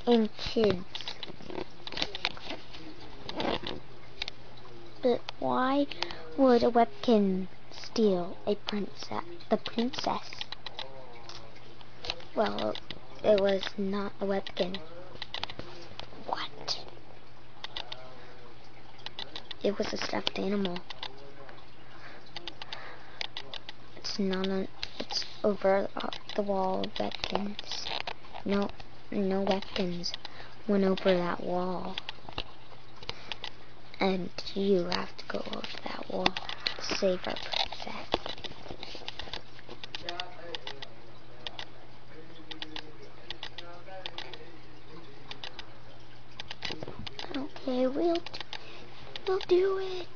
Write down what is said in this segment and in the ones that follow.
and kids. But why would a Webkinz steal a princess? The princess? Well, it was not a Webkinz. What? It was a stuffed animal. It's not a. It's over the wall. Webkinz. No Webkinz went over that wall. And you have to go over that wall to save our princess. Okay, we'll do it.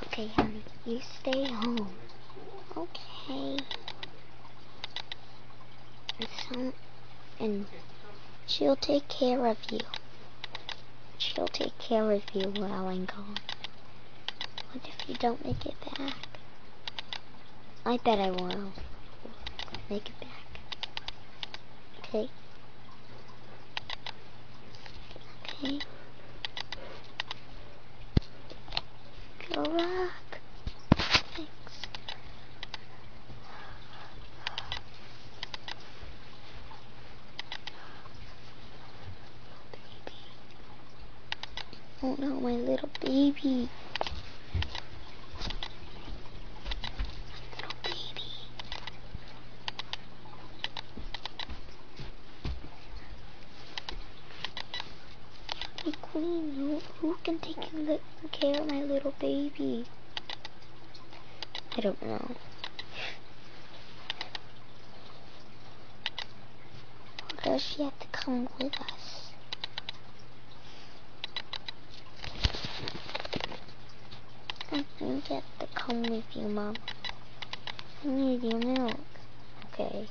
Okay, honey, you stay home. Okay. And she'll take care of you. She'll take care of you while I'm gone. What if you don't make it back? I bet I will. Make it back. Okay? Okay? Good luck. Thanks. Baby. Oh no, my little baby. Little baby. Hey Queen, who can take care of my little baby? I don't know. Or does she have to come with us? I think you have to come with you, Mom. I need your milk. Okay.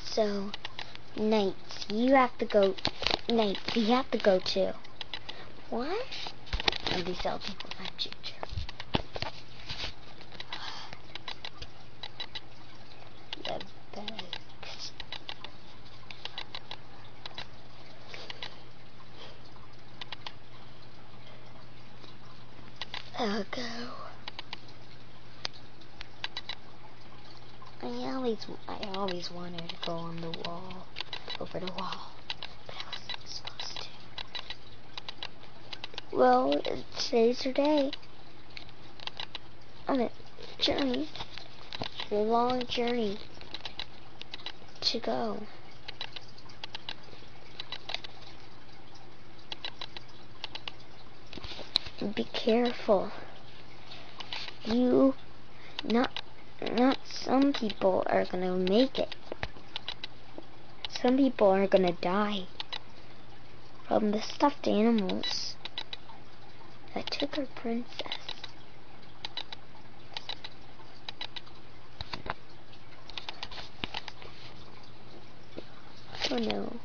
So, nights, you have to go. Nights, you have to go too. What? I'll be selling for my future. The best. I'll go. I always wanted to go on the wall, over the wall, but I wasn't supposed to. Well, today's your day. On a journey, a long journey to go. And be careful. Not some people are gonna make it. Some people are gonna die from the stuffed animals that took our princess. Oh no.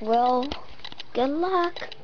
Well, good luck.